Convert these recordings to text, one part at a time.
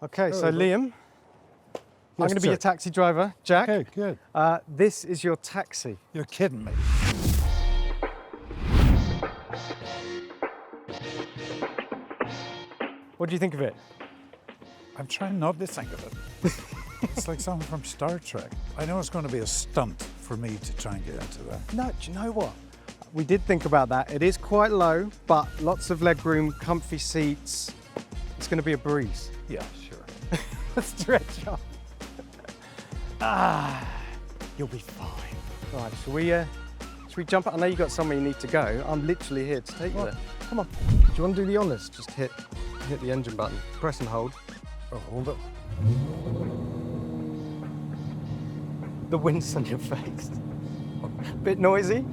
Okay, so Liam, I'm going to be your taxi driver. Jack, Okay, good. this is your taxi. You're kidding me. What do you think of it? I'm trying not to think of it. It's like something from Star Trek. I know it's going to be a stunt for me to try and get into that. No, do you know what? We did think about that. It is quite low, but lots of legroom, comfy seats. It's going to be a breeze. Yeah, sure. Stretch up. You'll be fine. All right, should we jump? I know you've got somewhere you need to go. I'm literally here to take you there. Come on. Do you want to do the honours? Just hit the engine button. Press and hold. Oh, hold it. The wind's on your face. Bit noisy.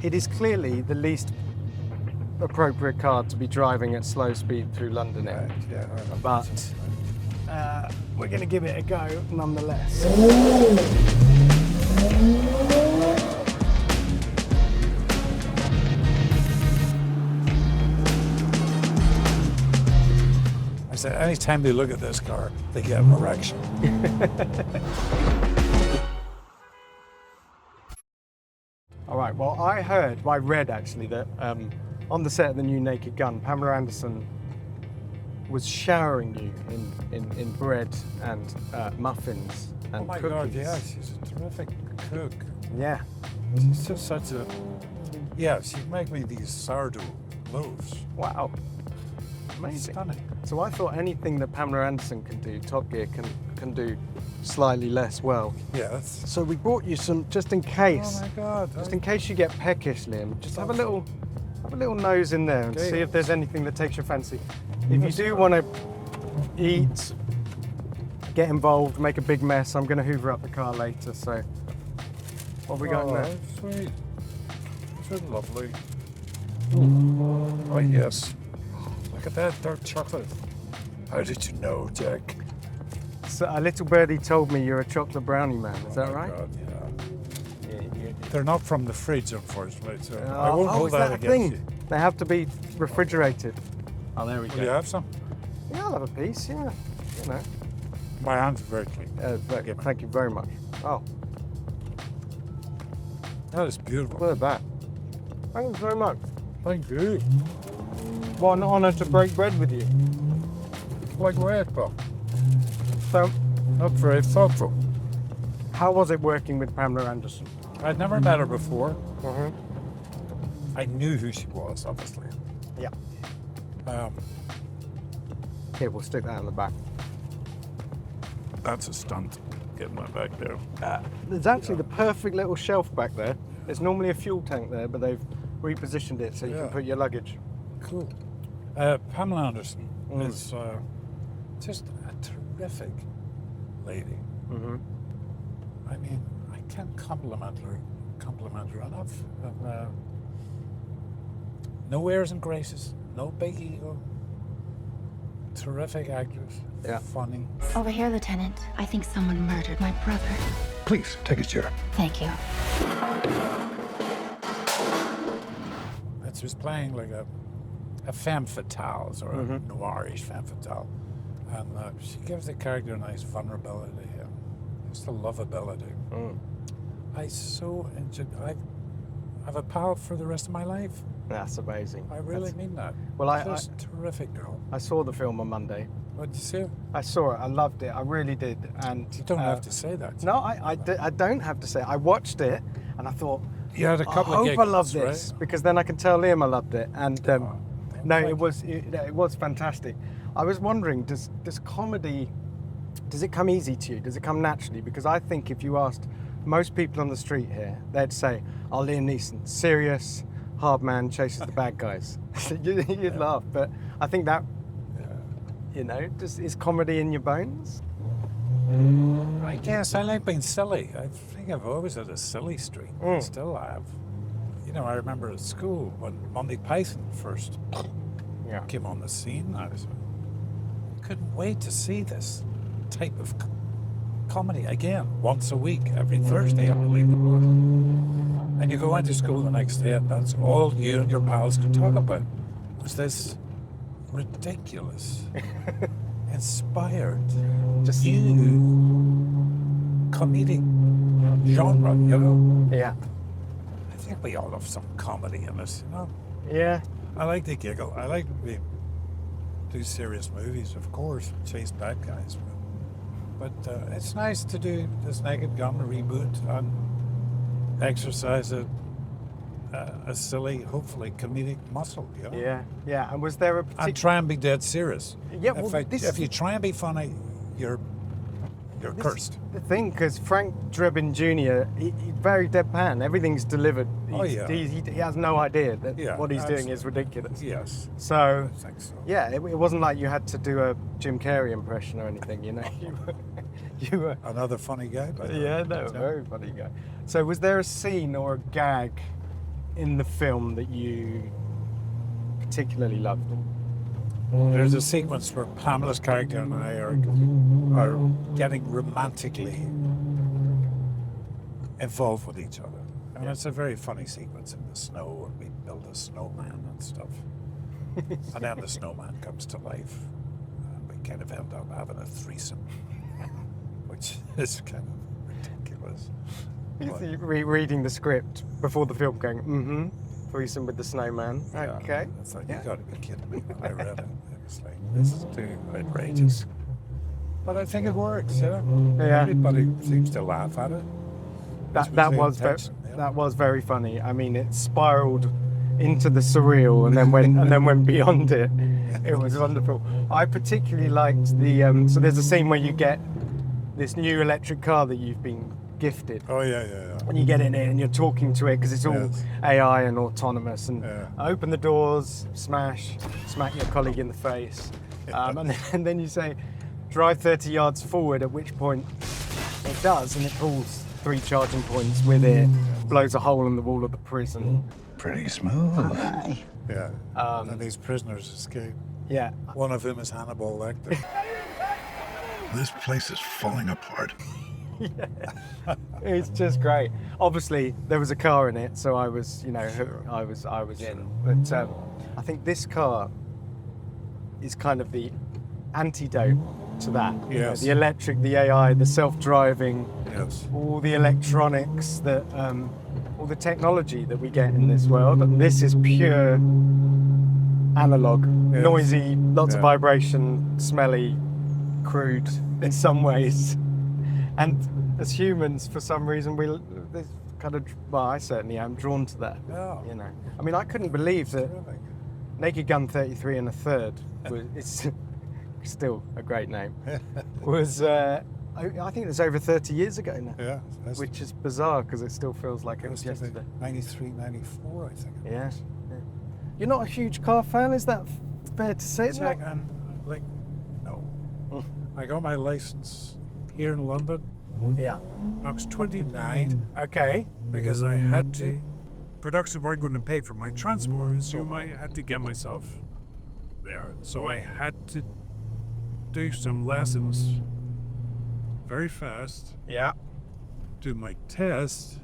It is clearly the least appropriate car to be driving at slow speed through London in. Right, yeah, But we're going to give it a go nonetheless. I said, anytime they look at this car, they get an erection. All right, well, I read actually that on the set of the new Naked Gun, Pamela Anderson was showering you in bread and muffins and Oh my cookies. God, yeah, she's a terrific cook. Yeah. She's just such a, yeah, she'd make me these sourdough loaves. Wow. Amazing. Stunning. So I thought anything that Pamela Anderson can do, Top Gear can do slightly less well. Yeah, that's, So we brought you some, just in case. oh my God. Just in case you get peckish, Liam, just have a little nose in there and Okay. see if there's anything that takes your fancy. If you do want to eat, get involved, make a big mess, I'm going to hoover up the car later. So what have we got in there? Sweet. This is lovely. Oh, yes. Look at that dark chocolate. How did you know, Jack? So a little birdie told me you're a chocolate brownie man. Is that Oh my right? God, yeah. They're not from the fridge, unfortunately, so I Oh, won't hold is that a against thing? you. They have to be refrigerated. Oh, there we Will go. you have some? Yeah, I'll have a piece. Yeah, you know. My hands are very clean. Thank you very much. Oh, That is beautiful. look at that. Thank you very much. Thank you. What an honour to break bread with you. Like red, Bob. So, Not very thoughtful. how was it working with Pamela Anderson? I'd never met her before. Mm-hmm. I knew who she was, obviously. Yeah. Um, Here, we'll stick that in the back. that's a stunt, getting that back there. There's actually the perfect little shelf back there. There's normally a fuel tank there, but they've repositioned it so you can Yeah. put your luggage. Cool. Pamela Anderson is just a terrific lady. Mm-hmm. I mean, I can't compliment her enough. And, no airs and graces, no big ego. Terrific actress. Yeah. Funny. Over here, Lieutenant. I think someone murdered my brother. Please take a chair. Thank you. She was playing like a femme fatale, or a noirish femme fatale. And she gives the character a nice vulnerability and just a lovability. I so enjoy. I have a pal for the rest of my life. That's amazing. I really mean that. Well, Just terrific girl. I saw the film on Monday. What did you see? I saw it. I loved it. I really did. And You don't have to say that. No, I don't have to say it. I watched it and I thought, You had a couple I of hope I love giggles, this right? because then I can tell Liam I loved it. And no, thank it was fantastic. I was wondering, does comedy, does it come easy to you? Does it come naturally? Because I think if you asked most people on the street here, they'd say, "Oh, Liam Neeson, serious, hard man, chases the bad guys." You'd laugh, but I think that, you know, is comedy in your bones? I guess I like being silly. I think I've always had a silly streak. I still have. You know, I remember at school when Monty Python first came on the scene. I couldn't wait to see this type of comedy again, once a week, every Thursday. Unbelievable. And you go into school the next day, and that's all you and your pals could talk about. Was this ridiculous, inspired Just comedic genre, you know? yeah, I think we all have some comedy in us, you know? yeah, I like to giggle. I like to do serious movies, of course, chase bad guys. But it's nice to do this Naked Gun reboot and exercise a silly, hopefully comedic muscle, you know? yeah, yeah. And was there a And particular? try and be dead serious. Yeah, well, If you try and be funny, you're cursed. The thing, because Frank Drebin Jr., he's very deadpan. Everything's delivered. Oh, yeah. He has no idea that Yeah, what he's doing is absolutely. ridiculous. Yes, So, I think so. yeah, it wasn't like you had to do a Jim Carrey impression or anything, you know. You were Another funny guy, by the way. yeah, no, very funny guy. So, was there a scene or a gag in the film that you particularly loved? There's a sequence where Pamela's character and I are getting romantically involved with each other. And it's a very funny sequence in the snow, and we build a snowman and stuff. And then the snowman comes to life, and we kind of end up having a threesome, which is kind of ridiculous. You reading the script before the film, going, threesome with the snowman. Yeah, Okay. It's like, Yeah. you gotta be kidding me. When I read it, it was like, this is too outrageous. But I think it works, you know? Yeah. Everybody seems to laugh at it. That the was intention, yeah. that was very funny. I mean, it spiraled into the surreal and then went beyond it. It was wonderful. I particularly liked the so there's a scene where you get this new electric car that you've been gifted. Oh, yeah. And you get in it and you're talking to it because it's all Yes. AI and autonomous. And Yeah. I open the doors, smack your colleague in the face, and then you say, drive 30 yards forward. At which point it does, and it pulls 3 charging points with it, blows a hole in the wall of the prison. Pretty smooth. Yeah. And these prisoners escape. Yeah, One of whom is Hannibal Lecter. This place is falling apart. it's just great. Obviously, there was a car in it, so I was, I was in. But I think this car is kind of the antidote to that. You know, Yes. the electric, the AI, the self-driving, Yes. all the electronics, that all the technology that we get in this world. And this is pure analog, Yes. noisy, lots of Yeah. vibration, smelly, crude in some ways. And as humans, for some reason, this kind of, well, I certainly am drawn to that. Yeah. You know, I mean, I couldn't believe that Terrific. Naked Gun 33 and a third was, it's still a great name, was, I think it was over 30 years ago now, Yeah. That's which is bizarre because it still feels like it was yesterday. 93, 94, I think. it Yeah. was. You're not a huge car fan, is that fair to say? It's like, no. I got my license here in London. Yeah. I was 29 Okay. because I had to. Production weren't going to pay for my transport, so I had to get myself there. So I had to do some lessons very fast, Yeah. do my test,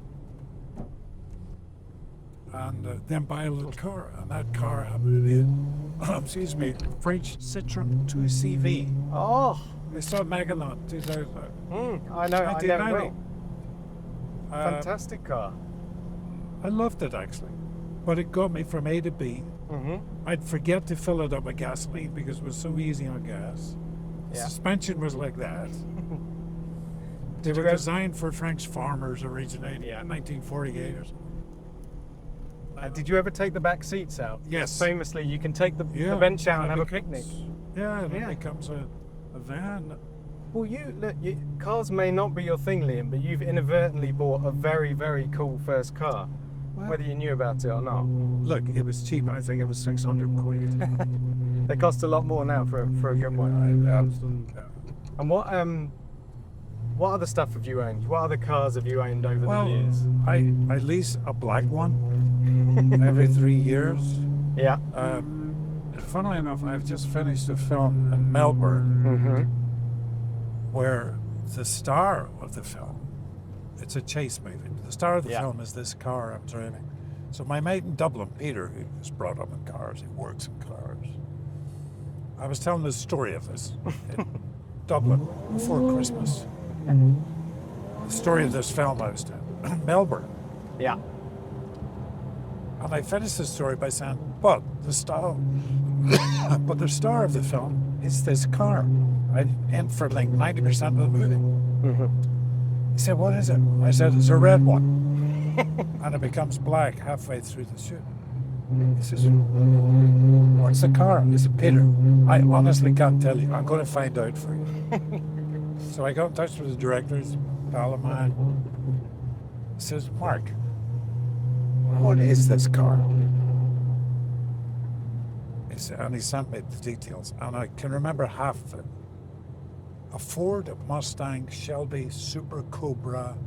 and then buy a little car. And that car happened to be, excuse me, French Citroën 2CV. Oh, They started making that in 2000. I know. I never 1990. will. Fantastic car. I loved it actually, but it got me from A to B. Mm-hmm. I'd forget to fill it up with gasoline because it was so easy on gas. Yeah. Suspension was like that. They Did you were go? designed for French farmers originally in 1948 or something. Did you ever take the back seats out? Yes. Famously, you can take the bench out and have a picnic. Yeah, and Yeah. it becomes a van. Well, cars may not be your thing, Liam, but you've inadvertently bought a very, very cool first car, whether you knew about it or not. Look, it was cheap. I think it was 600 quid. They cost a lot more now for a good one. And what other stuff have you owned? What other cars have you owned over the years? I lease a black one every 3 years. Yeah. Funnily enough, I've just finished a film in Melbourne Mm-hmm. where the star of the film, it's a chase movie. The star of the film is this car I'm driving. So my mate in Dublin, Peter, who was brought up in cars, he works in cars. I was telling the story of this in Dublin before Christmas. The story of this film I was doing, Melbourne. Yeah. And I finished the story by saying, but the star of the film is this car. I'm in for like 90% of the movie. He said, what is it? I said, it's a red one. And it becomes black halfway through the shoot. He says, what's the car? I said, Peter, I honestly can't tell you. I'm going to find out for you. So I got in touch with the directors, pal of mine. He says, Mark, what is this car? He said, and he sent me the details, and I can remember half of it. A Ford Mustang Shelby Super Cobra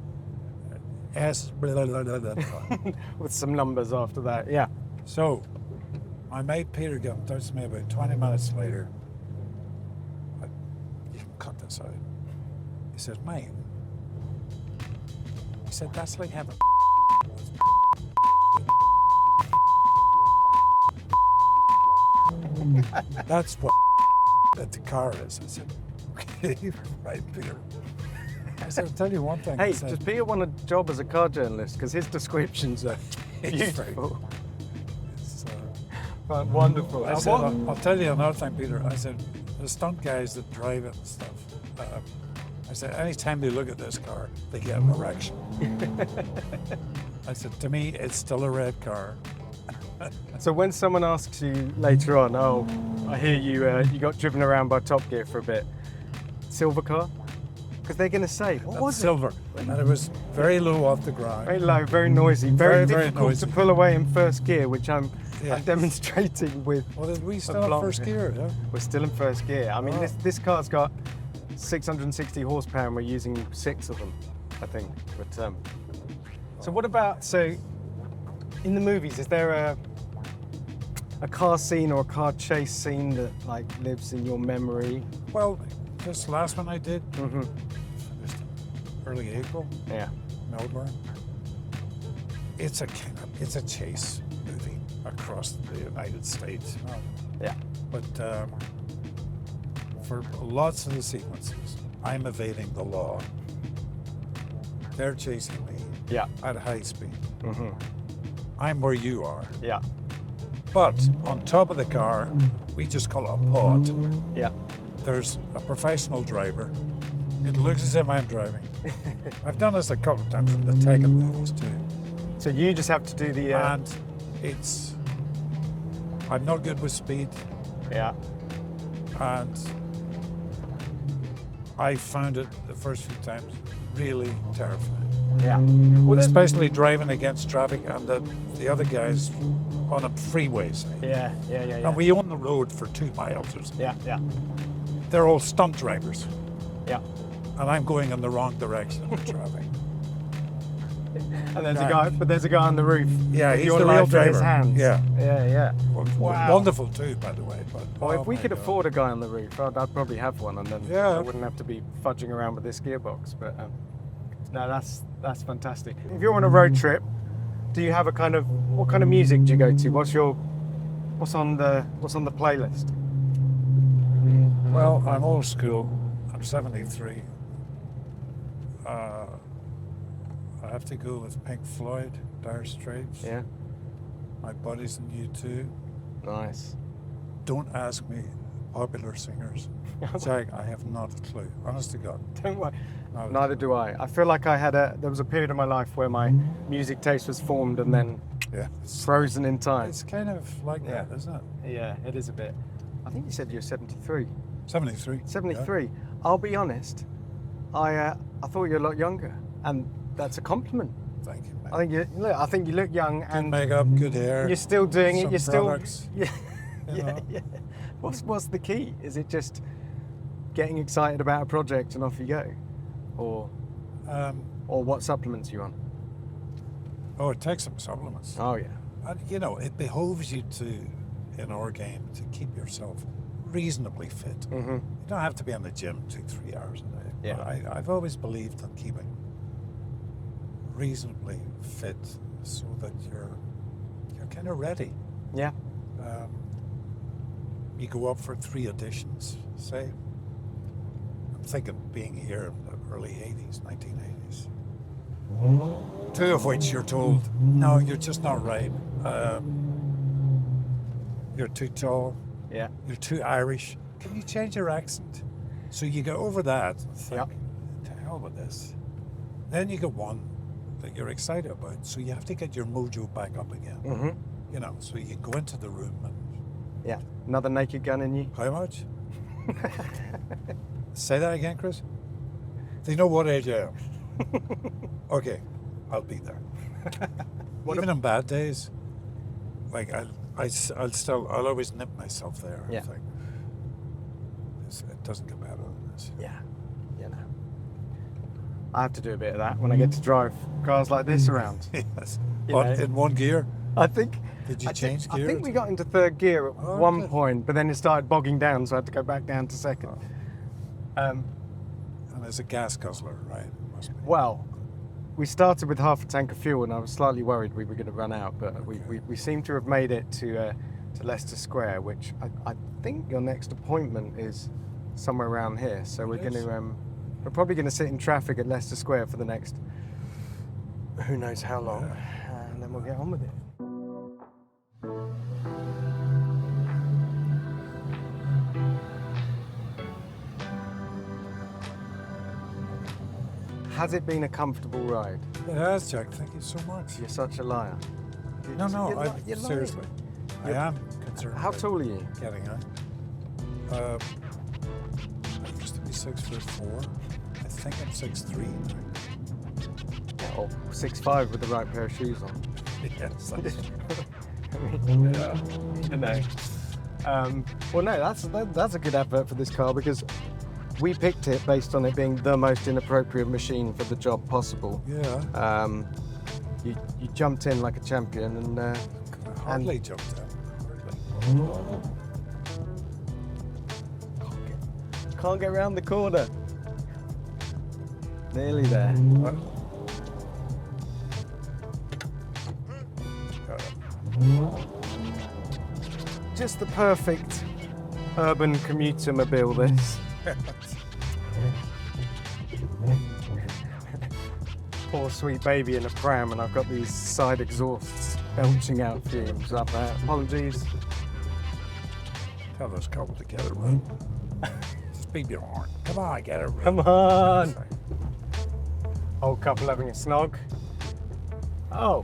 S. Blah, blah, blah, blah, blah. With some numbers after that, yeah. So, my mate Peter got in touch with me about 20 minutes later. You can cut this out. He says, mate, he said, that's like having that's what that the car is. I said, okay, right, Peter. I said, I'll tell you one thing. Hey, I said, does Peter want a job as a car journalist? Because his descriptions are beautiful. It's, Wonderful. I said, I'll tell you another thing, Peter. I said, the stunt guys that drive it and stuff, I said, anytime they look at this car, they get an erection. I said, to me, it's still a red car. So when someone asks you later on, oh, I hear you got driven around by Top Gear for a bit, silver car? Because they're going to say, what was silver. And it was very low off the ground. Very low, very noisy, very difficult noisy. to pull away in first gear, which I'm demonstrating with. Well, we still have first gear, yeah? We're still in first gear. I mean, this car's got 660 horsepower and we're using 6 of them, I think. But so what about, so in the movies, is there a car scene or a car chase scene that like lives in your memory? Well, this last one I did, finished early April, Melbourne. It's a chase movie across the United States. Yeah. But for lots of the sequences, I'm evading the law. They're chasing me at high speed. I'm where you are. Yeah. But on top of the car, we just call it a pod. Yeah. There's a professional driver. It looks as if I'm driving. I've done this a couple of times in the Tekken movies too. So you just have to do the... And I'm not good with speed. Yeah. And I found it the first few times really terrifying. Yeah. Well, especially driving against traffic and the other guys on a freeway. Yeah. And we own the road for 2 miles or something. Yeah. They're all stunt drivers. Yeah. And I'm going in the wrong direction of the traffic. And there's a guy on the roof. Yeah, with he's your the real life in driver. his hands. Yeah. Wow. Wonderful too, by the way. But Well, if we could afford a guy on the roof, I'd probably have one, and then I wouldn't have to be fudging around with this gearbox. But no, that's fantastic. If you're on a road trip, do you have what kind of music do you go to? What's on the playlist? Well, I'm old school. I'm 73. I have to go with Pink Floyd, Dire Straits. Yeah. My buddies in U2. Nice. Don't ask me popular singers. Jack, I have not a clue. Honest to God. Don't worry. Neither do I. I feel like there was a period of my life where my music taste was formed and then frozen in time. It's kind of like that, isn't it? Yeah, it is a bit. I think you said you're 73. 73. 73. Yeah. I'll be honest. I thought you were a lot younger, and that's a compliment. Thank you, man. I think you look young, good and makeup, good hair. You're still doing it. You're products, still. Yeah. What's the key? Is it just getting excited about a project and off you go, or what supplements are you on? Oh, take some supplements. Oh yeah. And, it behoves you in our game to keep yourself reasonably fit. You don't have to be in the gym 2-3 hours a day. Yeah. But I've always believed in keeping reasonably fit so that you're kind of ready. Yeah. you go up for 3 auditions, say. I'm thinking being here in the early 80s, 1980s. 2 of which you're told, no, you're just not right. You're too tall. Yeah. You're too Irish. Can you change your accent? So you go over that and think, to hell with this. Then you get one that you're excited about. So you have to get your mojo back up again. Mm-hmm. You know, so you go into the room and... Yeah. Another Naked Gun in you? How much? Say that again, Chris. Do you know what age I am? Okay, I'll be there. Even on bad days, like I'll always nip myself there. Yeah. I think it doesn't get better than this. Yeah. You know. I have to do a bit of that when I get to drive cars like this around. Yes. You know. In one gear. I think. Did you change gear? I think we got into 3rd gear at one point, but then it started bogging down, so I had to go back down to 2nd. And it's a gas guzzler, right? It must be. Well, we started with half a tank of fuel, and I was slightly worried we were going to run out, but we seem to have made it to Leicester Square, which I think your next appointment is somewhere around here. So we're probably going to sit in traffic at Leicester Square for the next who knows how long, and then we'll get on with it. Has it been a comfortable ride? It has, Jack. Thank you so much. You're such a liar. No, You're lying. seriously. I am concerned. How about tall are you? Getting out. I used to be 6'4". I think I'm 6'3". Or 6'5" with the right pair of shoes on. Yes. You know. Well, no, that's a good advert for this car because we picked it based on it being the most inappropriate machine for the job possible. Yeah. You jumped in like a champion and Hardly jumped in. Can't get around the corner. Nearly there. Just the perfect urban commuter mobile, this. Poor sweet baby in a pram, and I've got these side exhausts belching out fumes up there. Apologies. Tell this couple to get it right. Speed your horn. Come on, get it right. Come on. Old couple having a snog. Oh.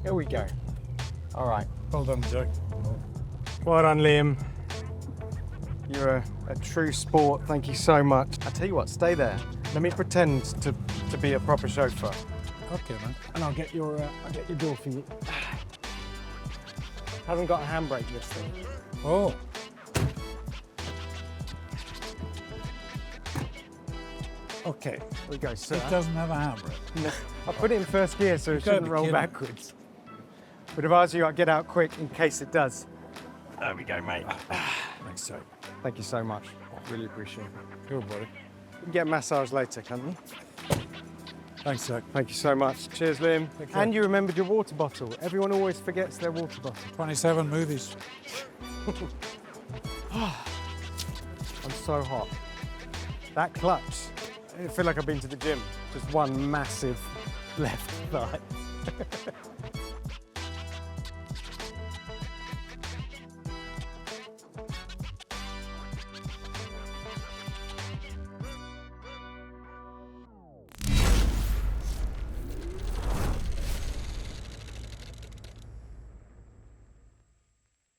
Here we go. All right. Well done, Jack. Well done, Liam. You're a true sport. Thank you so much. I tell you what, stay there. Let me pretend to be a proper chauffeur. Okay, man. And I'll get your door for you. Hasn't got a handbrake, this thing. Oh. Okay. Here we go, sir. It doesn't have a handbrake. No, I put it in 1st gear so it gotta shouldn't be roll kidding. backwards. But if I was you, I'd get out quick in case it does. There we go, mate. Thanks, Jack. Thank you so much. Really appreciate it. Good, buddy. You can get a massage later, can't you? Thanks, Jack. Thank you so much. Cheers, Liam. Take care. And you remembered your water bottle. Everyone always forgets their water bottle. 27 movies. I'm so hot. That clutch, I feel like I've been to the gym. Just one massive left thigh.